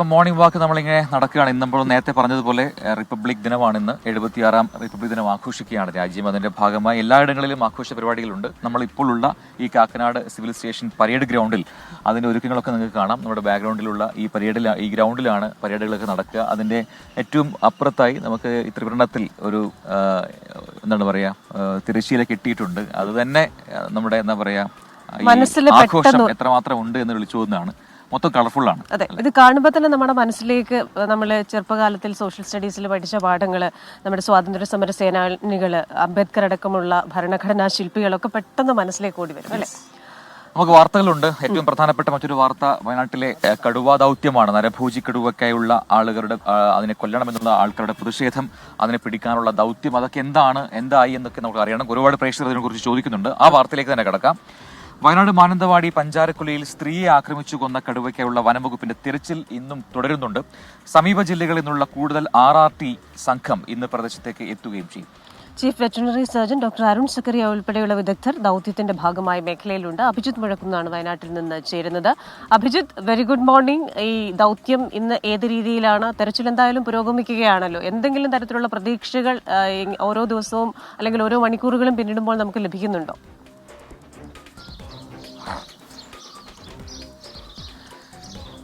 ഇപ്പം morning walk നമ്മളിങ്ങനെ നടക്കുകയാണ്. ഇന്ന് നമ്മൾ നേരത്തെ പറഞ്ഞതുപോലെ റിപ്പബ്ലിക് ദിനമാണ്. ഇന്ന് 76ാം റിപ്പബ്ലിക് ദിനം ആഘോഷിക്കുകയാണ് രാജ്യം. അതിന്റെ ഭാഗമായി എല്ലായിടങ്ങളിലും ആഘോഷ പരിപാടികളുണ്ട്. നമ്മളിപ്പോഴുള്ള ഈ കാക്കനാട് സിവിൽ സ്റ്റേഷൻ പരേഡ് ഗ്രൗണ്ടിൽ അതിന്റെ ഒരുക്കങ്ങളൊക്കെ നിങ്ങൾക്ക് കാണാം. നമ്മുടെ ബാക്ക്ഗ്രൗണ്ടിലുള്ള ഈ ഗ്രൗണ്ടിലാണ് പരേഡുകളൊക്കെ നടക്കുക. അതിന്റെ ഏറ്റവും അപ്പുറത്തായി നമുക്ക് ഈ ത്രിവർണ്ണത്തിൽ ഒരു എന്താണ് പറയാ തിരശ്ശീല കെട്ടിയിട്ടുണ്ട്. അത് തന്നെ നമ്മുടെ എന്താ പറയാ ആഘോഷം എത്രമാത്രം ഉണ്ട് എന്ന് വിളിച്ചു പോകുന്നതാണ്. മൊത്തം കളർഫുള്ളാണ്. അതെ, ഇത് കാണുമ്പോൾ തന്നെ നമ്മുടെ മനസ്സിലേക്ക് നമ്മൾ ചെറുപ്പകാലത്തിൽ സോഷ്യൽ സ്റ്റഡീസിൽ പഠിച്ച പാഠങ്ങൾ, നമ്മുടെ സ്വാതന്ത്ര്യ സമര സേനാനികൾ, അംബേദ്കർ അടക്കമുള്ള ഭരണഘടനാ ശില്പികളൊക്കെ പെട്ടെന്ന് മനസ്സിലേക്ക് ഓടി വരും അല്ലെ. നമുക്ക് വാർത്തകളുണ്ട്. ഏറ്റവും പ്രധാനപ്പെട്ട മറ്റൊരു വാർത്ത വയനാട്ടിലെ കടുവാ ദൗത്യമാണ്. നരഭോജി കടുവയ്ക്കായുള്ള ആളുകളുടെ അതിനെ കൊല്ലണമെന്നുള്ള ആൾക്കാരുടെ പ്രതിഷേധം, അതിനെ പിടിക്കാനുള്ള ദൗത്യം, അതൊക്കെ എന്തായി എന്നൊക്കെ നമുക്ക് അറിയണം. ഒരുപാട് പ്രേക്ഷകർ അതിനെക്കുറിച്ച് ചോദിക്കുന്നുണ്ട്. ആ വാർത്തയിലേക്ക് തന്നെ കിടക്കാം. വയനാട് മാനന്തവാടി പഞ്ചാരക്കുലയിൽ സ്ത്രീയെ ആക്രമിച്ചു കൊന്ന കടുവയ്ക്കായുള്ള വനംവകുപ്പിന്റെ തിരച്ചിൽ ഇന്നും തുടരുന്നുണ്ട്. സമീപ ജില്ലകളിൽ നിന്നുള്ള കൂടുതൽ RRT സംഘം ഇന്ന് പ്രദേശത്തേക്ക് എത്തുകയും ചെയ്യും. Chief veterinary surgeon doctor Arun Zacharia ഉൾപ്പെടെയുള്ള വിദഗ്ധർ ദൗത്യത്തിന്റെ ഭാഗമായി മേഖലയിലുണ്ട്. അഭിജിത്ത് മുഴക്കുന്നാണ് വയനാട്ടിൽ നിന്ന് ചേരുന്നത്. Abhijith, very good morning. ഈ ദൗത്യം ഇന്ന് ഏത് രീതിയിലാണ്? തെരച്ചിൽ എന്തായാലും പുരോഗമിക്കുകയാണല്ലോ. എന്തെങ്കിലും തരത്തിലുള്ള പ്രതീക്ഷകൾ ഓരോ ദിവസവും അല്ലെങ്കിൽ ഓരോ മണിക്കൂറുകളും പിന്നിടുമ്പോൾ നമുക്ക് ലഭിക്കുന്നുണ്ടോ?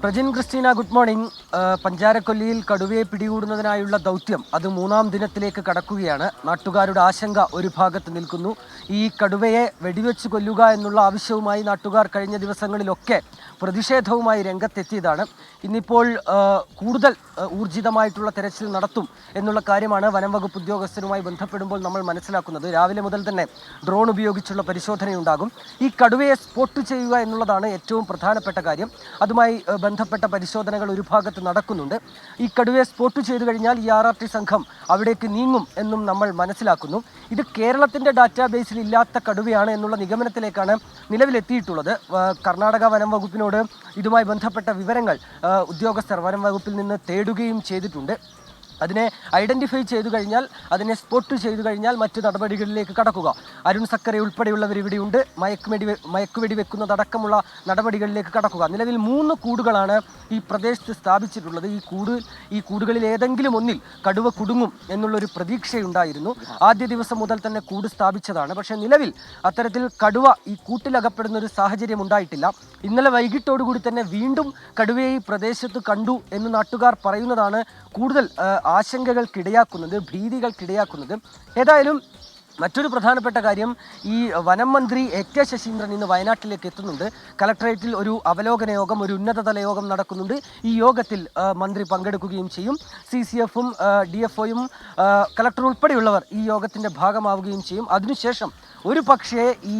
Prajin Christina, good morning. പഞ്ചാരക്കൊല്ലിയിൽ കടുവയെ പിടികൂടുന്നതിനായുള്ള ദൗത്യം അത് 3ാം ദിനത്തിലേക്ക് കടക്കുകയാണ്. നാട്ടുകാരുടെ ആശങ്ക ഒരു ഭാഗത്ത് നിൽക്കുന്നു. ഈ കടുവയെ വെടിവെച്ച് കൊല്ലുക എന്നുള്ള ആവശ്യവുമായി നാട്ടുകാർ കഴിഞ്ഞ ദിവസങ്ങളിലൊക്കെ പ്രതിഷേധവുമായി രംഗത്തെത്തിയതാണ്. ഇന്നിപ്പോൾ കൂടുതൽ ഊർജിതമായിട്ടുള്ള തെരച്ചിൽ നടത്തും എന്നുള്ള കാര്യമാണ് വനം വകുപ്പ് ഉദ്യോഗസ്ഥരുമായി ബന്ധപ്പെടുമ്പോൾ നമ്മൾ മനസ്സിലാക്കുന്നത്. രാവിലെ മുതൽ തന്നെ ഡ്രോൺ ഉപയോഗിച്ചുള്ള പരിശോധനയുണ്ടാകും. ഈ കടുവയെ സ്പോട്ട് ചെയ്യുക എന്നുള്ളതാണ് ഏറ്റവും പ്രധാനപ്പെട്ട കാര്യം. അതുമായി ബന്ധപ്പെട്ട പരിശോധനകൾ ഒരു ഭാഗത്ത് നടക്കുന്നുണ്ട്. ഈ കടുവയെ സ്പോട്ട് ചെയ്തു കഴിഞ്ഞാൽ ഈ RRT സംഘം അവിടേക്ക് നീങ്ങും എന്നും നമ്മൾ മനസ്സിലാക്കുന്നു. ഇത് കേരളത്തിൻ്റെ ഡാറ്റാബേസിൽ ഇല്ലാത്ത കടുവയാണ് എന്നുള്ള നിഗമനത്തിലേക്കാണ് നിലവിലെത്തിയിട്ടുള്ളത്. കർണാടക വനം വകുപ്പിനോട് ഇതുമായി ബന്ധപ്പെട്ട വിവരങ്ങൾ ഉദ്യോഗസ്ഥർ വനം വകുപ്പിൽ നിന്ന് തേടുകയും ചെയ്തിട്ടുണ്ട്. അതിനെ ഐഡൻറ്റിഫൈ ചെയ്തു കഴിഞ്ഞാൽ, അതിനെ സ്പോട്ട് ചെയ്തു കഴിഞ്ഞാൽ മറ്റു നടപടികളിലേക്ക് കടക്കുക. അരുൺ സക്കറി ഉൾപ്പെടെയുള്ളവർ ഇവിടെയുണ്ട്. മയക്കുവെടി വെക്കുന്നതടക്കമുള്ള നടപടികളിലേക്ക് കടക്കുക. നിലവിൽ 3 കൂടുകളാണ് ഈ പ്രദേശത്ത് സ്ഥാപിച്ചിട്ടുള്ളത്. ഈ കൂടുകളിൽ ഏതെങ്കിലും ഒന്നിൽ കടുവ കുടുങ്ങും എന്നുള്ളൊരു പ്രതീക്ഷയുണ്ടായിരുന്നു. ആദ്യ ദിവസം മുതൽ തന്നെ കൂട് സ്ഥാപിച്ചതാണ്. പക്ഷേ നിലവിൽ അത്തരത്തിൽ കടുവ ഈ കൂട്ടിലകപ്പെടുന്ന ഒരു സാഹചര്യം ഉണ്ടായിട്ടില്ല. ഇന്നലെ വൈകിട്ടോടുകൂടി തന്നെ വീണ്ടും കടുവയെ ഈ പ്രദേശത്ത് കണ്ടു എന്ന് നാട്ടുകാർ പറയുന്നതാണ് കൂടുതൽ ആശങ്കകൾക്കിടയാക്കുന്നത്, ഭീതികൾക്കിടയാക്കുന്നത്. ഏതായാലും മറ്റൊരു പ്രധാനപ്പെട്ട കാര്യം, ഈ വനം മന്ത്രി AK ശശീന്ദ്രൻ ഇന്ന് വയനാട്ടിലേക്ക് എത്തുന്നുണ്ട്. കലക്ടറേറ്റിൽ ഒരു അവലോകന യോഗം, ഒരു ഉന്നതതല യോഗം നടക്കുന്നുണ്ട്. ഈ യോഗത്തിൽ മന്ത്രി പങ്കെടുക്കുകയും ചെയ്യും. CCFും DFOയും കലക്ടർ ഉൾപ്പെടെയുള്ളവർ ഈ യോഗത്തിൻ്റെ ഭാഗമാവുകയും ചെയ്യും. അതിനുശേഷം ഒരു പക്ഷേ ഈ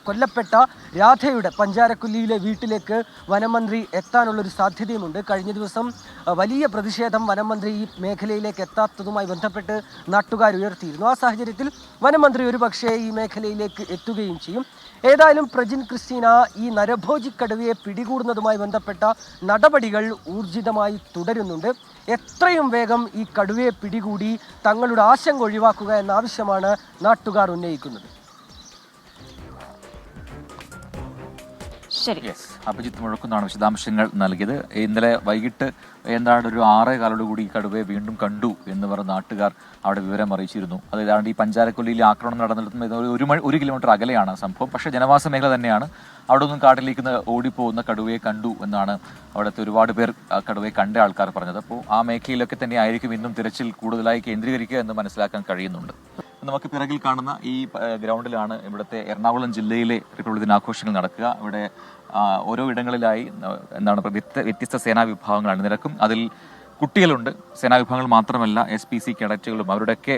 കൊല്ലപ്പെട്ട രാധയുടെ പഞ്ചാരക്കൊല്ലിയിലെ വീട്ടിലേക്ക് വനമന്ത്രി എത്താനുള്ളൊരു സാധ്യതയുമുണ്ട്. കഴിഞ്ഞ ദിവസം വലിയ പ്രതിഷേധം വനമന്ത്രി ഈ മേഖലയിലേക്ക് എത്താത്തതുമായി ബന്ധപ്പെട്ട് നാട്ടുകാർ ഉയർത്തിയിരുന്നു. ആ സാഹചര്യത്തിൽ വനമന്ത്രി ഒരു പക്ഷേ ഈ മേഖലയിലേക്ക് എത്തുകയും ചെയ്യും. ഏതായാലും പ്രജിൻ ക്രിസ്റ്റീന, ഈ നരഭോജി കടുവയെ പിടികൂടുന്നതുമായി ബന്ധപ്പെട്ട നടപടികൾ ഊർജിതമായി തുടരുന്നുണ്ട്. എത്രയും വേഗം ഈ കടുവയെ പിടികൂടി തങ്ങളുടെ ആശങ്ക ഒഴിവാക്കുക എന്ന ആവശ്യമാണ് നാട്ടുകാർ ഉന്നയിക്കുന്നത്. അഭിജിത്ത് മുഴക്കുന്നാണ് വിശദാംശങ്ങൾ നൽകിയത്. ഇന്നലെ വൈകിട്ട് ഏതാണ്ട് ഒരു 6:15 ഈ കടുവയെ വീണ്ടും കണ്ടു എന്ന് പറഞ്ഞ നാട്ടുകാർ അവിടെ വിവരം അറിയിച്ചിരുന്നു. അത് ഏതാണ്ട് ഈ പഞ്ചാരക്കൊല്ലിയിൽ ആക്രമണം നടന്നിടത്തുന്ന 1 കിലോമീറ്റർ അകലെയാണ് സംഭവം. പക്ഷേ ജനവാസ മേഖല തന്നെയാണ്. അവിടെ നിന്നും കാട്ടിലേക്ക് ഓടിപ്പോകുന്ന കടുവയെ കണ്ടു എന്നാണ് അവിടുത്തെ ഒരുപാട് പേർ കടുവയെ കണ്ട ആൾക്കാർ പറഞ്ഞത്. അപ്പോൾ ആ മേഖലയിലൊക്കെ തന്നെ ആയിരിക്കും ഇന്നും തിരച്ചിൽ കൂടുതലായി കേന്ദ്രീകരിക്കുക എന്ന് മനസ്സിലാക്കാൻ കഴിയുന്നുണ്ട്. നമുക്ക് പിറകിൽ കാണുന്ന ഈ ഗ്രൗണ്ടിലാണ് ഇവിടുത്തെ എറണാകുളം ജില്ലയിലെ റിപ്പബ്ലിക് ദിനാഘോഷങ്ങൾ നടക്കുക. ഇവിടെ ഓരോ ഇടങ്ങളിലായി വ്യത്യസ്ത സേനാ വിഭാഗങ്ങൾ അണിനിരക്കും. അതിൽ കുട്ടികളുണ്ട്. സേനാ വിഭാഗങ്ങൾ മാത്രമല്ല, SPC കേഡറ്റുകളും അവരുടെയൊക്കെ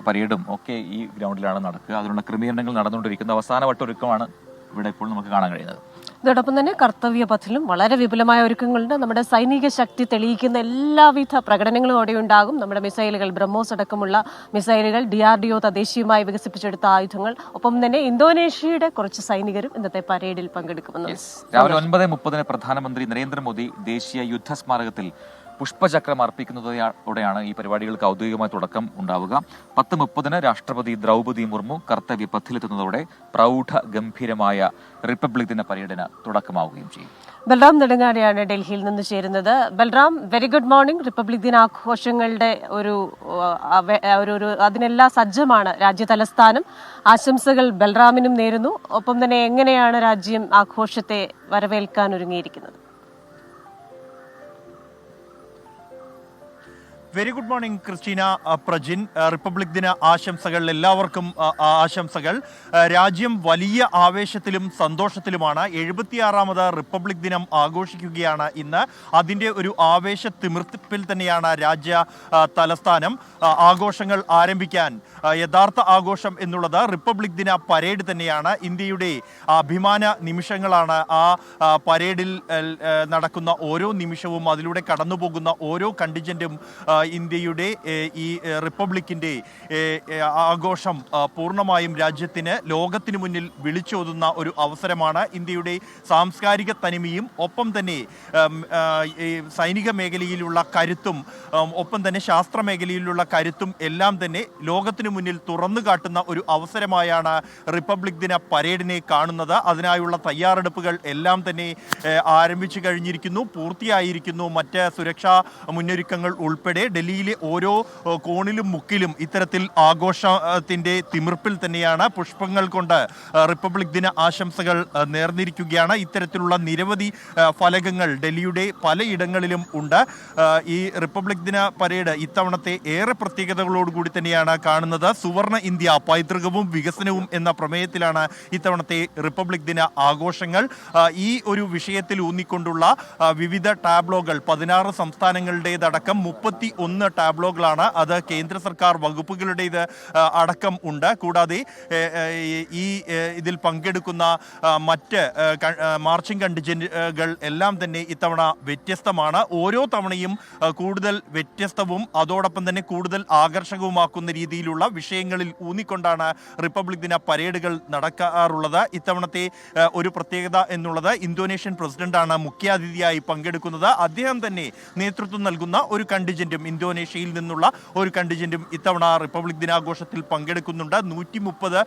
പരേഡും ഒക്കെ ഈ ഗ്രൗണ്ടിലാണ് നടക്കുക. അതിനുള്ള ക്രമീകരണങ്ങൾ നടന്നുകൊണ്ടിരിക്കുന്ന അവസാനവട്ട ഒരുക്കമാണ് ഇവിടെ ഇപ്പോൾ നമുക്ക് കാണാൻ കഴിയുന്നത്. ഇതോടൊപ്പം തന്നെ കർത്തവ്യ പഥിലും വളരെ വിപുലമായ ഒരുക്കങ്ങളുണ്ട്. നമ്മുടെ സൈനിക ശക്തി തെളിയിക്കുന്ന എല്ലാവിധ പ്രകടനങ്ങളും അവിടെ ഉണ്ടാകും. നമ്മുടെ മിസൈലുകൾ, ബ്രഹ്മോസ് അടക്കമുള്ള മിസൈലുകൾ, DRDO തദ്ദേശീയമായി വികസിപ്പിച്ചെടുത്ത ആയുധങ്ങൾ, ഒപ്പം തന്നെ ഇന്തോനേഷ്യയുടെ കുറച്ച് സൈനികരും ഇന്നത്തെ പരേഡിൽ പങ്കെടുക്കുമെന്ന്. രാവിലെ 9:30 പ്രധാനമന്ത്രി നരേന്ദ്രമോദി ദേശീയ യുദ്ധ സ്മാരകത്തിൽ പുഷ്പചക്രം അർപ്പിക്കുന്നതോടെയാണ് ഈ പരിപാടികൾക്ക് ഔദ്യോഗികമായ തുടക്കം ഉണ്ടാവുക. 10:30 രാഷ്ട്രപതി ദ്രൗപദി മുർമു കർത്തവ്യ പഥിലെത്തുന്നതോടെ പ്രൗഢ ഗംഭീരമായ റിപ്പബ്ലിക് ദിന പരേഡിന് തുടക്കമാവുകയും ചെയ്യും. ബൽറാം നെടുങ്ങാടിയാണ് ഡൽഹിയിൽ നിന്ന് ചേരുന്നത്. Balram, very good morning. Republic ദിനാഘോഷങ്ങളുടെ അതിനെല്ലാം സജ്ജമാണ് രാജ്യ തലസ്ഥാനം. ആശംസകൾ ബൽറാമിനും നേരുന്നു. ഒപ്പം തന്നെ എങ്ങനെയാണ് രാജ്യം ആഘോഷത്തെ വരവേൽക്കാൻ ഒരുങ്ങിയിരിക്കുന്നത്? Very good morning Christina, Prajin. Republic ദിന ആശംസകൾ എല്ലാവർക്കും. ആശംസകൾ. രാജ്യം വലിയ ആവേശത്തിലും സന്തോഷത്തിലുമാണ്. 76ാമത് റിപ്പബ്ലിക് ദിനം ആഘോഷിക്കുകയാണ് ഇന്ന്. അതിൻ്റെ ഒരു ആവേശ തിമിർപ്പിൽ തന്നെയാണ് രാജ്യ തലസ്ഥാനം. ആഘോഷങ്ങൾ ആരംഭിക്കാൻ യഥാർത്ഥ ആഘോഷം എന്നുള്ളത് റിപ്പബ്ലിക് ദിന പരേഡ് തന്നെയാണ്. ഇന്ത്യയുടെ അഭിമാന നിമിഷങ്ങളാണ് ആ പരേഡിൽ നടക്കുന്ന ഓരോ നിമിഷവും. അതിലൂടെ കടന്നുപോകുന്ന ഓരോ കണ്ടിജൻറ്റും ഇന്ത്യയുടെ ഈ റിപ്പബ്ലിക്കിൻ്റെ ആഘോഷം പൂർണ്ണമായും രാജ്യത്തിന് ലോകത്തിന് മുന്നിൽ വിളിച്ചോതുന്ന ഒരു അവസരമാണ്. ഇന്ത്യയുടെ സാംസ്കാരിക തനിമയും ഒപ്പം തന്നെ സൈനിക മേഖലയിലുള്ള കരുത്തും ഒപ്പം തന്നെ ശാസ്ത്ര മേഖലയിലുള്ള കരുത്തും എല്ലാം തന്നെ ലോകത്തിന് മുന്നിൽ തുറന്നു കാട്ടുന്ന ഒരു അവസരമായാണ് റിപ്പബ്ലിക് ദിന പരേഡിനെ കാണുന്നത്. അതിനായുള്ള തയ്യാറെടുപ്പുകൾ എല്ലാം തന്നെ ആരംഭിച്ചു കഴിഞ്ഞിരിക്കുന്നു, പൂർത്തിയായിരിക്കുന്നു. മറ്റ് സുരക്ഷാ മുന്നൊരുക്കങ്ങൾ ഉൾപ്പെടെ ഡൽഹിയിലെ ഓരോ കോണിലും മുക്കിലും ഇത്തരത്തിൽ ആഘോഷത്തിൻ്റെ തിമിർപ്പിൽ തന്നെയാണ്. പുഷ്പങ്ങൾ കൊണ്ട് റിപ്പബ്ലിക് ദിന ആശംസകൾ നേർന്നിരിക്കുകയാണ്. ഇത്തരത്തിലുള്ള നിരവധി ഫലകങ്ങൾ ഡൽഹിയുടെ പലയിടങ്ങളിലും ഉണ്ട്. ഈ റിപ്പബ്ലിക് ദിന പരേഡ് ഇത്തവണത്തെ ഏറെ പ്രത്യേകതകളോടുകൂടി തന്നെയാണ് കാണുന്നത്. സുവർണ ഇന്ത്യ, പൈതൃകവും വികസനവും എന്ന പ്രമേയത്തിലാണ് ഇത്തവണത്തെ റിപ്പബ്ലിക് ദിന ആഘോഷങ്ങൾ. ഈ ഒരു വിഷയത്തിൽ ഊന്നിക്കൊണ്ടുള്ള വിവിധ ടാബ്ലോകൾ 16 സംസ്ഥാനങ്ങളുടേതടക്കം 31 ടാബ്ലോകളാണ്. അത് കേന്ദ്ര സർക്കാർ വകുപ്പുകളുടേത് അടക്കം ഉണ്ട്. കൂടാതെ ഈ ഇതിൽ പങ്കെടുക്കുന്ന മറ്റ് മാർച്ചിങ് കണ്ടിജന്റുകൾ എല്ലാം തന്നെ ഇത്തവണ വ്യത്യസ്തമാണ്. ഓരോ തവണയും കൂടുതൽ വ്യത്യസ്തവും അതോടൊപ്പം തന്നെ കൂടുതൽ ആകർഷകവുമാക്കുന്ന രീതിയിലുള്ള വിഷയങ്ങളിൽ ഊന്നിക്കൊണ്ടാണ് റിപ്പബ്ലിക് ദിന പരേഡുകൾ നടക്കാറുള്ളത്. ഇത്തവണത്തെ ഒരു പ്രത്യേകത എന്നുള്ളത് ഇന്തോനേഷ്യൻ പ്രസിഡന്റാണ് മുഖ്യാതിഥിയായി പങ്കെടുക്കുന്നത്. അദ്ദേഹം തന്നെ നേതൃത്വം നൽകുന്ന ഒരു കണ്ടിജന്റും, ഇന്തോനേഷ്യയിൽ നിന്നുള്ള ഒരു കണ്ടിജന്റും ഇത്തവണ റിപ്പബ്ലിക് ദിനാഘോഷത്തിൽ പങ്കെടുക്കുന്നുണ്ട്. 130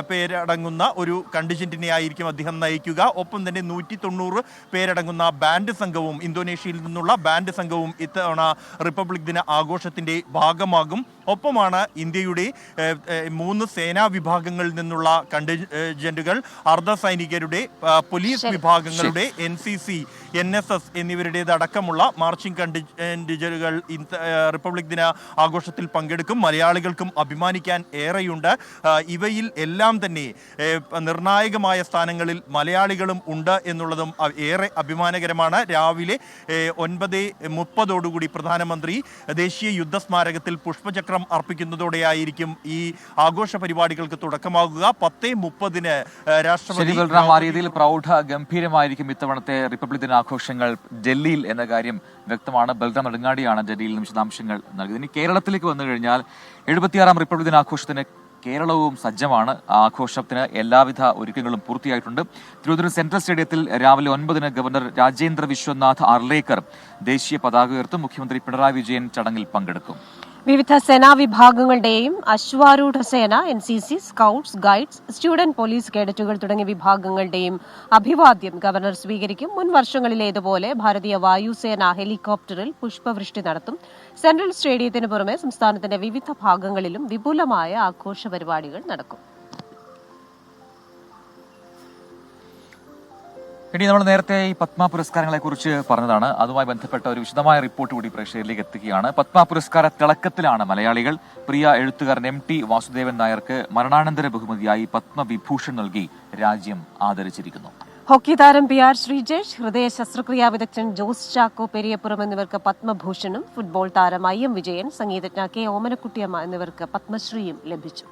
പേരടങ്ങുന്ന ഒരു കണ്ടിജന്റിനെ ആയിരിക്കും അദ്ദേഹം നയിക്കുക. ഒപ്പം തന്നെ 190 പേരടങ്ങുന്ന ബാൻഡ് സംഘവും, ഇന്തോനേഷ്യയിൽ നിന്നുള്ള ബാൻഡ് സംഘവും ഇത്തവണ റിപ്പബ്ലിക് ദിന ആഘോഷത്തിന്റെ ഭാഗമാകും. ഒപ്പമാണ് ഇന്ത്യയുടെ 3 സേനാ വിഭാഗങ്ങളിൽ നിന്നുള്ള കണ്ടിജന്റുകൾ, അർദ്ധ സൈനികരുടെ, പോലീസ് വിഭാഗങ്ങളുടെ, NCC, NSS എന്നിവരുടേതടക്കമുള്ള മാർച്ചിങ് കണ്ടിജന്റുകൾ റിപ്പബ്ലിക് ദിന ആഘോഷത്തിൽ പങ്കെടുക്കും. മലയാളികൾക്കും അഭിമാനിക്കാൻ ഏറെയുണ്ട്. ഇവയിൽ എല്ലാം തന്നെ നിർണായകമായ സ്ഥാനങ്ങളിൽ മലയാളികളും ഉണ്ട് എന്നുള്ളതും ഏറെ അഭിമാനകരമാണ്. രാവിലെ 9:30 പ്രധാനമന്ത്രി ദേശീയ യുദ്ധസ്മാരകത്തിൽ പുഷ്പചക്രം അർപ്പിക്കുന്നതോടെയായിരിക്കും ഈ ആഘോഷ പരിപാടികൾക്ക് തുടക്കമാകുക. 10:30 രാഷ്ട്രപതി രീതിയിൽ പ്രൗഢ ഗംഭീരമായിരിക്കും ഇത്തവണത്തെ റിപ്പബ്ലിക് ദിനാഘോഷങ്ങൾ ഡൽഹിയിൽ എന്ന കാര്യം വ്യക്തമാണ്. ബൽറാം നെടുങ്ങാടിയാണ് ഡൽഹിയിൽ നിന്ന് വിശദാംശങ്ങൾ നൽകിയത്. ഇനി കേരളത്തിലേക്ക് വന്നു കഴിഞ്ഞാൽ 76ാം റിപ്പബ്ലിക് ദിനാഘോഷത്തിന് കേരളവും സജ്ജമാണ്. ആഘോഷത്തിന് എല്ലാവിധ ഒരുക്കങ്ങളും പൂർത്തിയായിട്ടുണ്ട്. തിരുവനന്തപുരം സെൻട്രൽ സ്റ്റേഡിയത്തിൽ രാവിലെ 9 ഗവർണർ രാജേന്ദ്ര വിശ്വനാഥ് അർലേക്കർ ദേശീയ പതാക ഉയർത്തും. മുഖ്യമന്ത്രി പിണറായി വിജയൻ ചടങ്ങിൽ പങ്കെടുക്കും. വിവിധ സേനാ വിഭാഗങ്ങളുടെയും അശ്വാരൂഢ സേന, NCC, scouts, guides, student police കേഡറ്റുകൾ തുടങ്ങിയ വിഭാഗങ്ങളുടെയും അഭിവാദ്യം ഗവർണർ സ്വീകരിക്കും. മുൻ വർഷങ്ങളിലേതുപോലെ ഭാരതീയ വായുസേന ഹെലികോപ്റ്ററിൽ പുഷ്പവൃഷ്ടി നടത്തും. സെൻട്രൽ സ്റ്റേഡിയത്തിന് പുറമെ സംസ്ഥാനത്തിന്റെ വിവിധ ഭാഗങ്ങളിലും വിപുലമായ ആഘോഷ പരിപാടികൾ നടക്കും. ഇനി നമ്മൾ നേരത്തെ ഈ പത്മ പുരസ്കാരങ്ങളെ കുറിച്ച് പറഞ്ഞതാണ്. അതുമായി ബന്ധപ്പെട്ട ഒരു വിശദമായ റിപ്പോർട്ട് കൂടി പ്രേക്ഷകരിലേക്ക് എത്തിക്കുകയാണ്. പത്മ പുരസ്കാര തിളക്കത്തിലാണ് മലയാളികൾ. പ്രിയ എഴുത്തുകാരൻ MT വാസുദേവൻ നായർക്ക് മരണാനന്തര ബഹുമതിയായി പത്മവിഭൂഷൺ നൽകി രാജ്യം ആദരിച്ചിരിക്കുന്നു. ഹോക്കി താരം PR ശ്രീജേഷ്, ഹൃദയ ശസ്ത്രക്രിയാ വിദഗ്ധൻ ജോസ് ചാക്കോ പെരിയപ്പുറം എന്നിവർക്ക് പത്മഭൂഷണും, ഫുട്ബോൾ താരം IM വിജയൻ, സംഗീതജ്ഞ K ഓമനക്കുട്ടിയമ്മ എന്നിവർക്ക് പത്മശ്രീയും ലഭിച്ചു.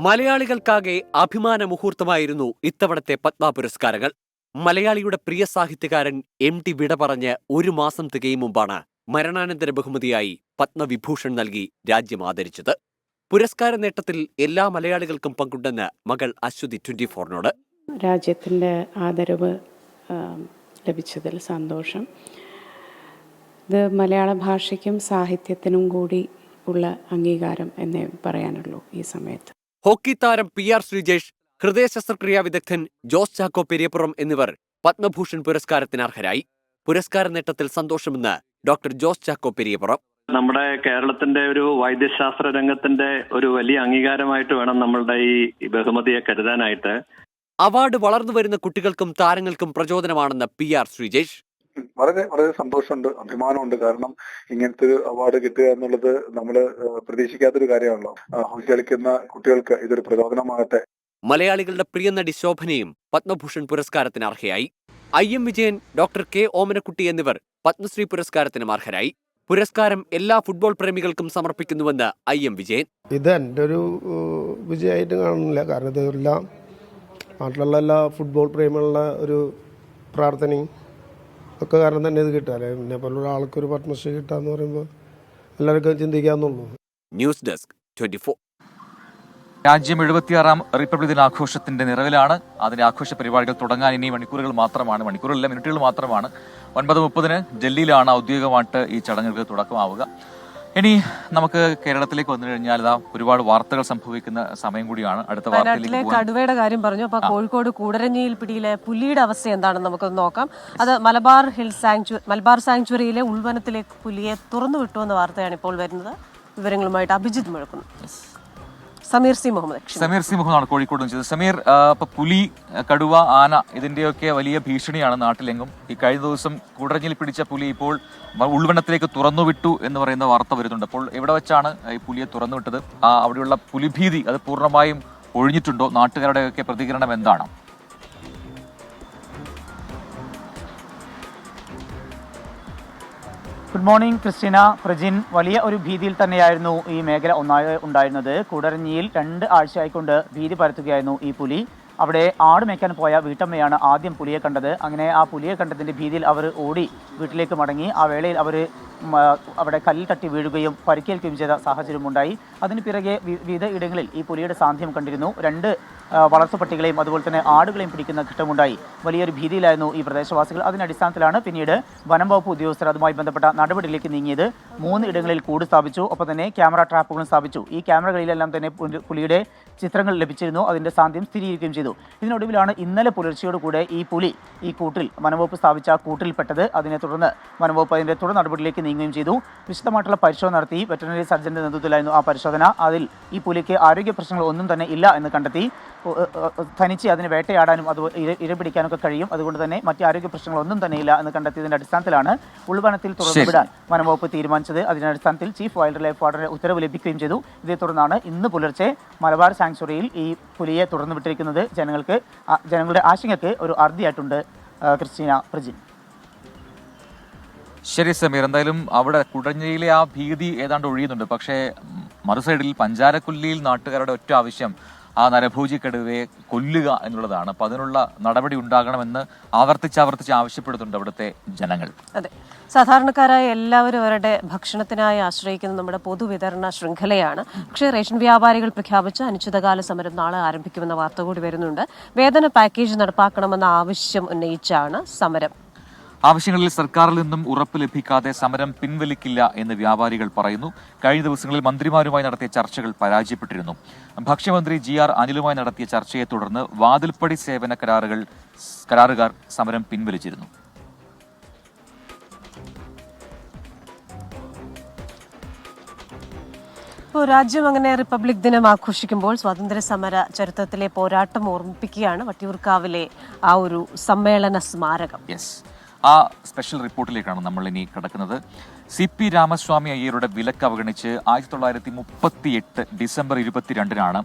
മലയാളികൾക്കാകെ അഭിമാന മുഹൂർത്തമായിരുന്നു ഇത്തവണത്തെ പത്മ പുരസ്കാരങ്ങൾ. മലയാളിയുടെ പ്രിയ സാഹിത്യകാരൻ MT വിട പറഞ്ഞ് 1 മാസം തികയും മുമ്പാണ് മരണാനന്തര ബഹുമതിയായി പത്മവിഭൂഷൺ നൽകി രാജ്യം ആദരിച്ചത്. പുരസ്കാര നേട്ടത്തിൽ എല്ലാ മലയാളികൾക്കും പങ്കുണ്ടെന്ന് മകൾ അശ്വതി 24നോട്. രാജ്യത്തിൻ്റെ ആദരവ് ലഭിച്ചതിൽ സന്തോഷം. ഇത് മലയാള ഭാഷയ്ക്കും സാഹിത്യത്തിനും കൂടി ഉള്ള അംഗീകാരം എന്നേ പറയാനുള്ളൂ ഈ സമയത്ത്. ഹോക്കി താരം PR ശ്രീജേഷ്, ഹൃദയ ശസ്ത്രക്രിയാ വിദഗ്ധൻ ജോസ് ചാക്കോ പെരിയപ്പുറം എന്നിവർ പത്മഭൂഷൺ പുരസ്കാരത്തിന് അർഹരായി. പുരസ്കാര നേട്ടത്തിൽ സന്തോഷമെന്ന് ഡോക്ടർ ജോസ് ചാക്കോ പെരിയപുറം. നമ്മുടെ കേരളത്തിന്റെ ഒരു വൈദ്യശാസ്ത്ര രംഗത്തിന്റെ ഒരു വലിയ അംഗീകാരമായിട്ട് വേണം നമ്മളുടെ ഈ ബഹുമതിയെ കരുതാനായിട്ട്. അവാർഡ് വളർന്നു വരുന്ന കുട്ടികൾക്കും താരങ്ങൾക്കും പ്രചോദനമാണെന്ന് PR ശ്രീജേഷ്. വളരെ വളരെ സന്തോഷമുണ്ട്, അഭിമാനമുണ്ട്. കാരണം ഇങ്ങനത്തെ ഒരു അവാർഡ് കിട്ടുക എന്നുള്ളത് നമ്മൾ പ്രതീക്ഷിക്കാത്തൊരു കാര്യമാണല്ലോ. ഹോക്കി കളിക്കുന്ന കുട്ടികൾക്ക് ഇതൊരു പ്രചോദനമാകട്ടെ. മലയാളികളുടെ പ്രിയ നടി ശോഭനയും പത്മഭൂഷൺ പുരസ്കാരത്തിന് അർഹയായി. IM വിജയൻ, ഡോക്ടർ K ഓമനക്കുട്ടി എന്നിവർ പത്മശ്രീ പുരസ്കാരത്തിനും അർഹരായി. പുരസ്കാരം എല്ലാ ഫുട്ബോൾ പ്രേമികൾക്കും സമർപ്പിക്കുന്നുവെന്ന് IM വിജയൻ. ഇത് എൻ്റെ ഒരു വിജയമായിട്ട് കാണുന്നില്ല. കാരണം ഇതെല്ലാം നാട്ടിലുള്ള എല്ലാ ഫുട്ബോൾ പ്രേമികളുടെ ഒരു പ്രാർത്ഥനയും ഒക്കെ കാരണം തന്നെ ഇത് കിട്ടുക. അല്ലെ എന്നെ പോലുള്ള ആൾക്കൊരു പത്മശ്രീ കിട്ടാന്ന് പറയുമ്പോൾ എല്ലാവർക്കും ചിന്തിക്കാന്നുള്ളൂ. News desk 24. രാജ്യം 76ാം റിപ്പബ്ലിക് ദിനാഘോഷത്തിന്റെ നിറവിലാണ്. അതിന്റെ ആഘോഷ പരിപാടികൾ തുടങ്ങാൻ ഇനി മിനിറ്റുകൾ മാത്രമാണ്. 9:30 ഡൽഹിയിലാണ് ഔദ്യോഗികമായിട്ട് ഈ ചടങ്ങുകൾക്ക് തുടക്കമാവുക. ഇനി നമുക്ക് കേരളത്തിലേക്ക് വന്നു കഴിഞ്ഞാൽ ഒരുപാട് വാർത്തകൾ സംഭവിക്കുന്ന സമയം കൂടിയാണ്. അടുത്ത വയനാട്ടിലെ കടുവയുടെ കാര്യം പറഞ്ഞു. അപ്പൊ കോഴിക്കോട് കൂടരഞ്ഞിയിൽ പിടിയിലെ പുലിയുടെ അവസ്ഥ എന്താണെന്ന് നമുക്കൊന്ന് നോക്കാം. അത് മലബാർ സാങ്ച്വറിയിലെ ഉൾവനത്തിലേക്ക് പുലിയെ തുറന്നുവിട്ടു എന്ന വാർത്തയാണ് ഇപ്പോൾ വരുന്നത്. വിവരങ്ങളുമായിട്ട് അഭിജിത്ത് മുഴക്കുന്നു. സമീർ സി മുഹമ്മദാണ് കോഴിക്കോട് ചെയ്തത്. സമീർ, ഇപ്പൊ പുലി, കടുവ, ആന ഇതിന്റെയൊക്കെ വലിയ ഭീഷണിയാണ് നാട്ടിലെങ്ങും. ഈ കഴിഞ്ഞ ദിവസം കൂടരഞ്ഞിൽ പിടിച്ച പുലി ഇപ്പോൾ ഉൾവനത്തിലേക്ക് തുറന്നുവിട്ടു എന്ന് പറയുന്ന വാർത്ത വരുന്നുണ്ട്. അപ്പോൾ എവിടെ വെച്ചാണ് ഈ പുലിയെ തുറന്നുവിട്ടത്? അവിടെയുള്ള പുലിഭീതി അത് പൂർണ്ണമായും ഒഴിഞ്ഞിട്ടുണ്ടോ? നാട്ടുകാരുടെയൊക്കെ പ്രതികരണം എന്താണ്? Good morning Christina, Prajin. വലിയ ഒരു ഭീതിയിൽ തന്നെയായിരുന്നു ഈ മേഖല ഉണ്ടായിരുന്നത്. കൂടരഞ്ഞിയിൽ 2 ആഴ്ചയായിക്കൊണ്ട് ഭീതി പരത്തുകയായിരുന്നു ഈ പുലി. അവിടെ ആട് മേയ്ക്കാൻ പോയ വീട്ടമ്മയാണ് ആദ്യം പുലിയെ കണ്ടത്. അങ്ങനെ ആ പുലിയെ കണ്ടതിൻ്റെ ഭീതിയിൽ അവർ ഓടി വീട്ടിലേക്ക് മടങ്ങി. ആ വേളയിൽ അവർ അവിടെ കല്ലിൽ തട്ടി വീഴുകയും പരിക്കേൽക്കുകയും ചെയ്ത സാഹചര്യമുണ്ടായി. അതിന് പിറകെ വിവിധ ഇടങ്ങളിൽ ഈ പുലിയുടെ സാന്നിധ്യം കണ്ടിരുന്നു. 2 വളർത്തുപട്ടികളെയും അതുപോലെ തന്നെ ആടുകളെയും പിടിക്കുന്ന ഘട്ടമുണ്ടായി. വലിയൊരു ഭീതിയിലായിരുന്നു ഈ പ്രദേശവാസികൾ. അതിന്റെ അടിസ്ഥാനത്തിലാണ് പിന്നീട് വനം വകുപ്പ് ഉദ്യോഗസ്ഥർ അതുമായി ബന്ധപ്പെട്ട നടപടിയിലേക്ക് നീങ്ങിയത്. 3 ഇടങ്ങളിൽ കൂട് സ്ഥാപിച്ചു. ഒപ്പം തന്നെ ക്യാമറ ട്രാപ്പുകളും സ്ഥാപിച്ചു. ഈ ക്യാമറകളിലെല്ലാം തന്നെ പുലിയുടെ ചിത്രങ്ങൾ ലഭിച്ചിരുന്നു. അതിന്റെ സാന്നിധ്യം സ്ഥിരീകരിക്കുകയും ചെയ്തു. ഇതിനൊടുവിലാണ് ഇന്നലെ പുലർച്ചയോടുകൂടെ ഈ പുലി ഈ കൂട്ടിൽ വനംവകുപ്പ് സ്ഥാപിച്ച കൂട്ടിൽപ്പെട്ടത്. അതിനെ തുടർന്ന് വനംവകുപ്പ് അതിന്റെ തുടർ നടപടിയിലേക്ക് നീങ്ങുകയും ചെയ്തു. വിശദമായിട്ടുള്ള പരിശോധന നടത്തി. വെറ്ററിനറി സർജന്റെ നേതൃത്വത്തിലായിരുന്നു ആ പരിശോധന. അതിൽ ഈ പുലിക്ക് ആരോഗ്യ പ്രശ്നങ്ങൾ ഒന്നും തന്നെ ഇല്ല എന്ന് കണ്ടെത്തി. തനിച്ച് അതിനെ വേട്ടയാടാനും അത് ഇരപിടിക്കാനൊക്കെ കഴിയും. അതുകൊണ്ട് തന്നെ മറ്റ് ആരോഗ്യ പ്രശ്നങ്ങളൊന്നും തന്നെ ഇല്ല എന്ന് കണ്ടെത്തിയതിന്റെ അടിസ്ഥാനത്തിലാണ് ഉൾവനത്തിൽ തുറന്നുവിടാൻ വനംവകുപ്പ് തീരുമാനിച്ചത്. അതിന്റെ അടിസ്ഥാനത്തിൽ ചീഫ് വൈൽഡ് ലൈഫ് വാർഡന്റെ ഉത്തരവ് ലഭിക്കുകയും ചെയ്തു. ഇതേ തുടർന്നാണ് ഇന്ന് പുലർച്ചെ മലബാർ സാങ്ച്വറിയിൽ ഈ പുലിയെ തുറന്നുവിട്ടിരിക്കുന്നത്. ജനങ്ങളുടെ ആശങ്കയ്ക്ക് ഒരു അറുതിയായിട്ടുണ്ട്. ക്രിസ്റ്റീന, പ്രജിൻ. ശരി സമീർ, എന്തായാലും അവിടെ കുടഞ്ഞയിലെ ആ ഭീതി ഏതാണ്ട് ഒഴിയുന്നുണ്ട്. പക്ഷേ മറുസൈഡിൽ പഞ്ചാരക്കൊല്ലിയിൽ നാട്ടുകാരുടെ ഒറ്റ ആവശ്യം ആ നരഭോജി കടുവയെ കൊല്ലുക എന്നുള്ളതാണ്. അപ്പൊ അതിനുള്ള നടപടി ഉണ്ടാകണമെന്ന് ആവർത്തിച്ച് ആവശ്യപ്പെടുന്നുണ്ട് അവിടുത്തെ ജനങ്ങൾ. അതെ, സാധാരണക്കാരായ എല്ലാവരും അവരുടെ ഭക്ഷണത്തിനായി ആശ്രയിക്കുന്ന നമ്മുടെ പൊതുവിതരണ ശൃംഖലയാണ്. പക്ഷേ റേഷൻ വ്യാപാരികൾ പ്രഖ്യാപിച്ച അനിശ്ചിതകാല സമരം നാളെ ആരംഭിക്കുമെന്ന വാർത്ത കൂടി വരുന്നുണ്ട്. വേതന പാക്കേജ് നടപ്പാക്കണമെന്ന ആവശ്യം ഉന്നയിച്ചാണ് സമരം. ആവശ്യങ്ങളിൽ സർക്കാരിൽ നിന്നും ഉറപ്പ് ലഭിക്കാതെ സമരം പിൻവലിക്കില്ല എന്ന് വ്യാപാരികൾ പറയുന്നു. കഴിഞ്ഞ ദിവസങ്ങളിൽ മന്ത്രിമാരുമായി നടത്തിയ ചർച്ചകൾ പരാജയപ്പെട്ടിരുന്നു. ഭക്ഷ്യമന്ത്രി GR അനിലുമായി നടത്തിയ ചർച്ചയെ തുടർന്ന് വാതിൽപ്പടി സേവന കരാറുകാർ സമരം പിൻവലിച്ചിരുന്നു. ഇപ്പോൾ രാജ്യം അങ്ങനെ റിപ്പബ്ലിക് ദിനം ആഘോഷിക്കുമ്പോൾ സ്വാതന്ത്ര്യ സമര ചരിത്രത്തിലെ പോരാട്ടം ഓർമ്മിപ്പിക്കുകയാണ് വട്ടിയൂർക്കാവിലെ ആ ഒരു സമ്മേളന സ്മാരകം. ആ സ്പെഷ്യൽ റിപ്പോർട്ടിലേക്കാണ് നമ്മൾ ഇനി കിടക്കുന്നത്. CP രാമസ്വാമി അയ്യരുടെ വിലക്ക് അവഗണിച്ച് 1938 ഡിസംബർ 22-നാണ്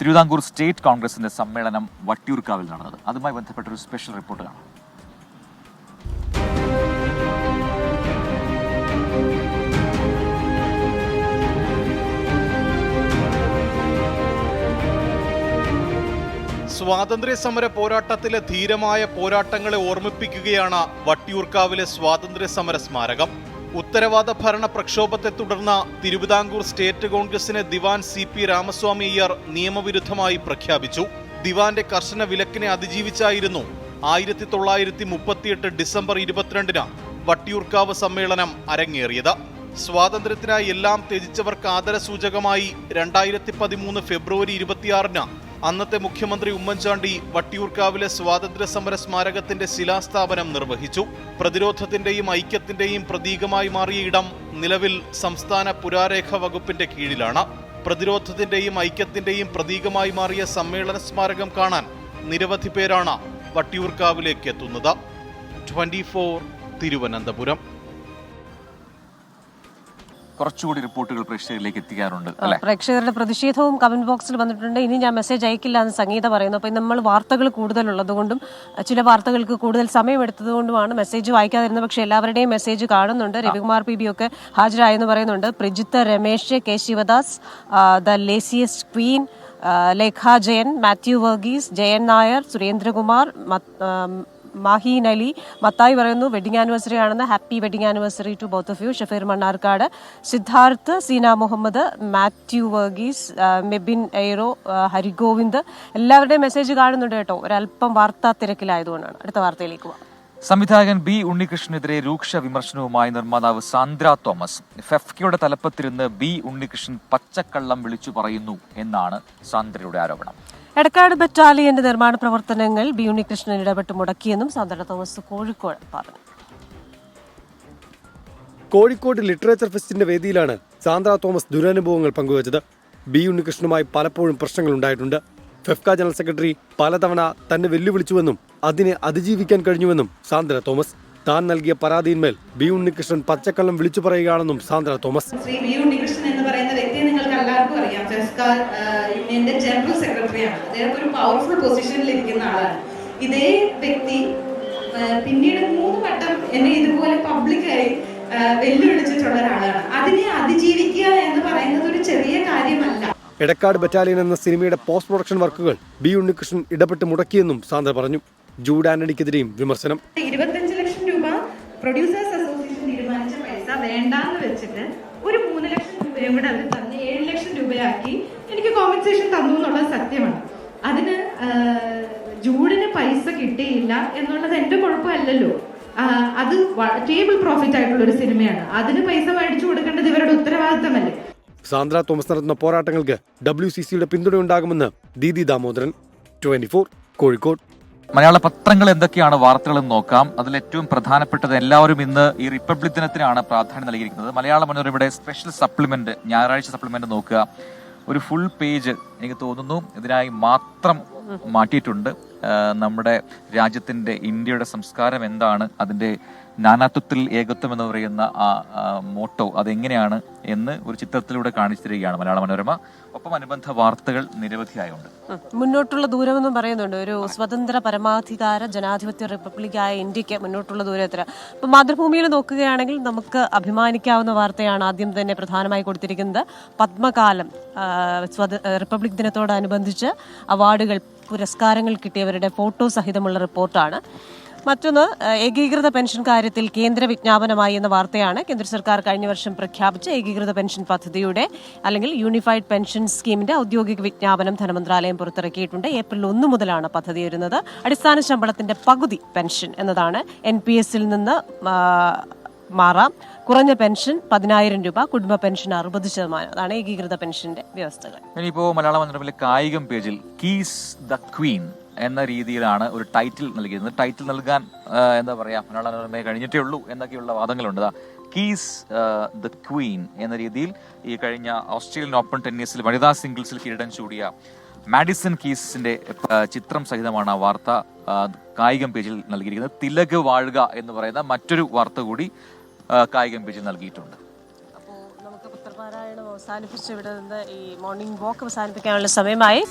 തിരുവിതാംകൂർ സ്റ്റേറ്റ് കോൺഗ്രസിന്റെ സമ്മേളനം വട്ടിയൂർക്കാവിൽ നടന്നത്. അതുമായി ബന്ധപ്പെട്ടൊരു സ്പെഷ്യൽ റിപ്പോർട്ട് കാണാം. സ്വാതന്ത്ര്യ സമര പോരാട്ടത്തിലെ ധീരമായ പോരാട്ടങ്ങളെ ഓർമ്മിപ്പിക്കുകയാണ് വട്ടിയൂർക്കാവിലെ സ്വാതന്ത്ര്യ സമര സ്മാരകം. ഉത്തരവാദ ഭരണ പ്രക്ഷോഭത്തെ തുടർന്ന് തിരുവിതാംകൂർ സ്റ്റേറ്റ് കോൺഗ്രസിനെ ദിവാൻ CP രാമസ്വാമി അയ്യർ നിയമവിരുദ്ധമായി പ്രഖ്യാപിച്ചു. ദിവാന്റെ കർശന വിലക്കിനെ അതിജീവിച്ചായിരുന്നു 1938 ഡിസംബർ 22-ന് വട്ടിയൂർക്കാവ് സമ്മേളനം അരങ്ങേറിയത്. സ്വാതന്ത്ര്യത്തിനായി എല്ലാം ത്യജിച്ചവർക്ക് ആദരസൂചകമായി 2013 ഫെബ്രുവരി 26-ന് അന്നത്തെ മുഖ്യമന്ത്രി ഉമ്മൻചാണ്ടി വട്ടിയൂർക്കാവിലെ സ്വാതന്ത്ര്യ സമര സ്മാരകത്തിന്റെ ശിലാസ്ഥാപനം നിർവഹിച്ചു. പ്രതിരോധത്തിന്റെയും ഐക്യത്തിന്റെയും പ്രതീകമായി മാറിയ ഇടം നിലവിൽ സംസ്ഥാന പുരാരേഖ വകുപ്പിന്റെ കീഴിലാണ്. പ്രതിരോധത്തിന്റെയും ഐക്യത്തിന്റെയും പ്രതീകമായി മാറിയ സമ്മേളന സ്മാരകം കാണാൻ നിരവധി പേരാണ് വട്ടിയൂർക്കാവിലേക്ക് എത്തുന്നത്. 24 തിരുവനന്തപുരം. കുറച്ചുകൂടി റിപ്പോർട്ടുകൾ പ്രേക്ഷകരിലേക്ക് എത്തിക്കാറുണ്ട് അല്ലെ? പ്രേക്ഷകരുടെ പ്രതിഷേധവും കമന്റ് ബോക്സിൽ വന്നിട്ടുണ്ട്. ഇനി ഞാൻ മെസ്സേജ് അയക്കില്ല എന്ന് സംഗീത പറയുന്നു. അപ്പം നമ്മൾ വാർത്തകൾ കൂടുതലുള്ളതുകൊണ്ടും ചില വാർത്തകൾക്ക് കൂടുതൽ സമയമെടുത്തതുകൊണ്ടുമാണ് മെസ്സേജ് വായിക്കാതിരുന്നത്. പക്ഷേ എല്ലാവരുടെയും മെസ്സേജ് കാണുന്നുണ്ട്. രവികുമാർ PB ഒക്കെ ഹാജരായെന്ന് പറയുന്നുണ്ട്. Prajith Ramesh, K Sivadas, the laziest queen, Lekha Jayan, Mathew Varghese, Jayan Nair, Surendrakumar, Maheen Ali, Mathai പറയുന്നു വെഡിങ് ആനിവേഴ്സറി ആണെന്ന്. Happy wedding anniversary to both of you. Shafeer Mannarkkad, Siddharth, Seena Muhammad, Mathew Varghese, Mebin Aero, Harigovind, എല്ലാവരുടെയും മെസ്സേജ് കാണുന്നുണ്ട് കേട്ടോ. ഒരല്പം വാർത്താ തിരക്കിലായതുകൊണ്ടാണ്. അടുത്ത വാർത്തയിലേക്ക് പോകാം. സംവിധായകൻ ബി ഉണ്ണികൃഷ്ണനെതിരെ രൂക്ഷ വിമർശനവുമായി നിർമ്മാതാവ് സാന്ദ്ര തോമസ്. ഫെഫ്കയുടെ തലപ്പത്തിരുന്ന് ബി ഉണ്ണികൃഷ്ണൻ പച്ചക്കള്ളം വിളിച്ചു പറയുന്നു എന്നാണ് സാന്ദ്രയുടെ ആരോപണം. എടക്കാട് ബറ്റാലിയന്റെ നിർമ്മാണ പ്രവർത്തനങ്ങൾ ബി ഉണ്ണികൃഷ്ണൻ ഇടപെട്ട് മുടക്കിയെന്നും സാന്ദ്ര തോമസ് കോഴിക്കോട് പറഞ്ഞു. കോഴിക്കോട് ലിറ്ററേച്ചർ ഫെസ്റ്റിന്റെ വേദിയിലാണ് സാന്ദ്ര തോമസ് ദുരനുഭവങ്ങൾ പങ്കുവച്ചത്. ബി ഉണ്ണികൃഷ്ണനുമായി പലപ്പോഴും പ്രശ്നങ്ങൾ ഉണ്ടായിട്ടുണ്ട്. ഫെഫ്ക ജനറൽ സെക്രട്ടറി പലതവണ തന്നെ വെല്ലുവിളിച്ചുവെന്നും അതിനെ അതിജീവിക്കാൻ കഴിഞ്ഞുവെന്നും സാന്ദ്ര തോമസ്. താൻ നൽകിയ പരാതിയിന്മേൽ ബി ഉണ്ണികൃഷ്ണൻ പച്ചക്കള്ളം വിളിച്ചു പറയുകയാണെന്നും സാന്ദ്ര തോമസ്. ശ്രീ ബി ഉണ്ണികൃഷ്ണൻ എന്ന് പറയുന്ന വ്യക്തിയെ നിങ്ങൾക്ക് എല്ലാവർക്കും അറിയാം. ഫെഫ്ക യൂണിയന്റെ ജനറൽ സെക്രട്ടറിയാണ്. അദ്ദേഹം ഒരു പവർഫുൾ പൊസിഷനിൽ ഇരിക്കുന്ന ആളാണ്. ഇതേ വ്യക്തി പിന്നീട് 3 വട്ടം എന്നെ ഇതുപോലെ പബ്ലിക്കായി വെല്ലുവിളിച്ചിട്ടുള്ള ഒരാളാണ്. അതിനെ അതിജീവിക്കുക എന്ന് പറയുന്നത് ഒരു ചെറിയ കാര്യമല്ല. എടക്കാട് ബറ്റാലിയൻ എന്ന സിനിമയുടെ പോസ്റ്റ് പ്രൊഡക്ഷൻ വർക്കുകൾ ബി ഉണ്ണികൃഷ്ണൻ ഇടപെട്ട് മുടക്കിയെന്നും സാന്ദ്ര പറഞ്ഞു. ജൂഡ് ആന്റണിക്കെതിരെയും വിമർശനം. 25 ലക്ഷം രൂപ പ്രൊഡ്യൂസേഴ്സ് അസോസിയേഷൻ തീരുമാനിച്ച പൈസ വേണ്ടാന്ന് വെച്ചിട്ട് ഒരു 3 ലക്ഷം രൂപയും കൂടെ അവർ തന്ന് 7 ലക്ഷം രൂപയാക്കി എനിക്ക് കോമ്പൻസേഷൻ തന്നു എന്നുള്ളത് സത്യമാണ്. അതിന് ജൂഡിന് പൈസ കിട്ടിയില്ല എന്നുള്ളത് എന്റെ കുഴപ്പമല്ലല്ലോ. അത് ടേബിൾ പ്രോഫിറ്റ് ആയിട്ടുള്ള ഒരു സിനിമയാണ്. അതിന് പൈസ മേടിച്ചു കൊടുക്കേണ്ടത് ഇവരുടെ ഉത്തരവാദിത്തമല്ലേ? സാന്ദ്ര തോമസ് നടത്തുന്ന പോരാട്ടങ്ങൾക്ക് WCCയുടെ പിന്തുണയുണ്ടാകുമെന്ന് ദീദി ദാമോദരൻ. 24 കോഴിക്കോട്. മലയാള പത്രങ്ങൾ എന്തൊക്കെയാണ് വാർത്തകളെന്ന് നോക്കാം. അതിൽ ഏറ്റവും പ്രധാനപ്പെട്ടത് എല്ലാവരും ഇന്ന് ഈ റിപ്പബ്ലിക് ദിനത്തിനാണ് പ്രാധാന്യം നൽകിയിരിക്കുന്നത്. മലയാള മനോരമയുടെ സ്പെഷ്യൽ സപ്ലിമെന്റ്, ഞായറാഴ്ച സപ്ലിമെന്റ് നോക്കുക. ഒരു ഫുൾ പേജ് എനിക്ക് തോന്നുന്നു ഇതിനായി മാത്രം മാറ്റിയിട്ടുണ്ട്. നമ്മുടെ രാജ്യത്തിന്റെ, ഇന്ത്യയുടെ സംസ്കാരം എന്താണ്, അതിന്റെ നാനാത്വത്തിൽ ഏകത്വം എന്ന് പറയുന്ന ആ മോട്ടോ അതെങ്ങനെയാണ് എന്ന് ഒരു ചിത്രത്തിലൂടെ കാണിച്ചു തരികയാണ് മലയാള മനോരമ. ഒപ്പം അനുബന്ധ വാർത്തകൾ നിരവധിയായുണ്ട്. മുന്നോട്ടുള്ള ദൂരമെന്നും പറയുന്നുണ്ട്. ഒരു സ്വതന്ത്ര പരമാധികാര ജനാധിപത്യ റിപ്പബ്ലിക്കായ ഇന്ത്യക്ക് മുന്നോട്ടുള്ള ദൂരം എത്ര. ഇപ്പൊ മാതൃഭൂമിയിൽ നോക്കുകയാണെങ്കിൽ നമുക്ക് അഭിമാനിക്കാവുന്ന വാർത്തയാണ് ആദ്യം തന്നെ പ്രധാനമായി കൊടുത്തിരിക്കുന്നത്. പത്മകാലം റിപ്പബ്ലിക് ദിനത്തോടനുബന്ധിച്ച് അവാർഡുകൾ, പുരസ്കാരങ്ങൾ കിട്ടിയവരുടെ ഫോട്ടോ സഹിതമുള്ള റിപ്പോർട്ടാണ്. മറ്റൊന്ന്, ഏകീകൃത പെൻഷൻ കാര്യത്തിൽ കേന്ദ്ര വിജ്ഞാപനമായി എന്ന വാർത്തയാണ്. കേന്ദ്ര സർക്കാർ കഴിഞ്ഞ വർഷം പ്രഖ്യാപിച്ച ഏകീകൃത പെൻഷൻ പദ്ധതിയുടെ അല്ലെങ്കിൽ യൂണിഫൈഡ് പെൻഷൻ സ്കീമിന്റെ ഔദ്യോഗിക വിജ്ഞാപനം ധനമന്ത്രാലയം പുറത്തിറക്കിയിട്ടുണ്ട്. ഏപ്രിൽ 1 മുതലാണ് പദ്ധതി വരുന്നത്. അടിസ്ഥാന ശമ്പളത്തിന്റെ പകുതി പെൻഷൻ എന്നതാണ്. NPS-ൽ നിന്ന് മാറാം. കുറഞ്ഞ പെൻഷൻ 10,000 രൂപ, കുടുംബ പെൻഷൻ 60%. അതാണ് ഏകീകൃത പെൻഷന്റെ വ്യവസ്ഥകൾ. ഇനിയിപ്പോ മലയാള മനോരമയിലെ കായികം പേജിൽ കീസ് ദ ക്വീൻ എന്ന രീതിയിലാണ് ഒരു ടൈറ്റിൽ നൽകിയിരുന്നത്. ടൈറ്റിൽ നൽകാൻ എന്താ പറയാ, മലയാള മനോരമയെ കഴിഞ്ഞിട്ടേ ഉള്ളൂ എന്നൊക്കെയുള്ള വാദങ്ങളുണ്ട്. കീസ് ദ ക്വീൻ എന്ന രീതിയിൽ ഈ കഴിഞ്ഞ ഓസ്ട്രേലിയൻ ഓപ്പൺ ടെന്നീസിൽ വനിതാ സിംഗിൾസിൽ കിരീടം ചൂടിയ മാഡിസൺ കീസിന്റെ ചിത്രം സഹിതമാണ് ആ വാർത്ത കായികം പേജിൽ നൽകിയിരിക്കുന്നത്. തിലക് വാഴുക എന്ന് പറയുന്ന മറ്റൊരു വാർത്ത കൂടി കായികം പേജിൽ നൽകിയിട്ടുണ്ട്. അപ്പോൾ നമുക്ക് പത്രപാരായണം അവസാനിപ്പിച്ച് ഇവിടെ നിന്ന് ഈ മോർണിംഗ് വാക്ക് അവസാനിപ്പിക്കാനുള്ള സമയമായി.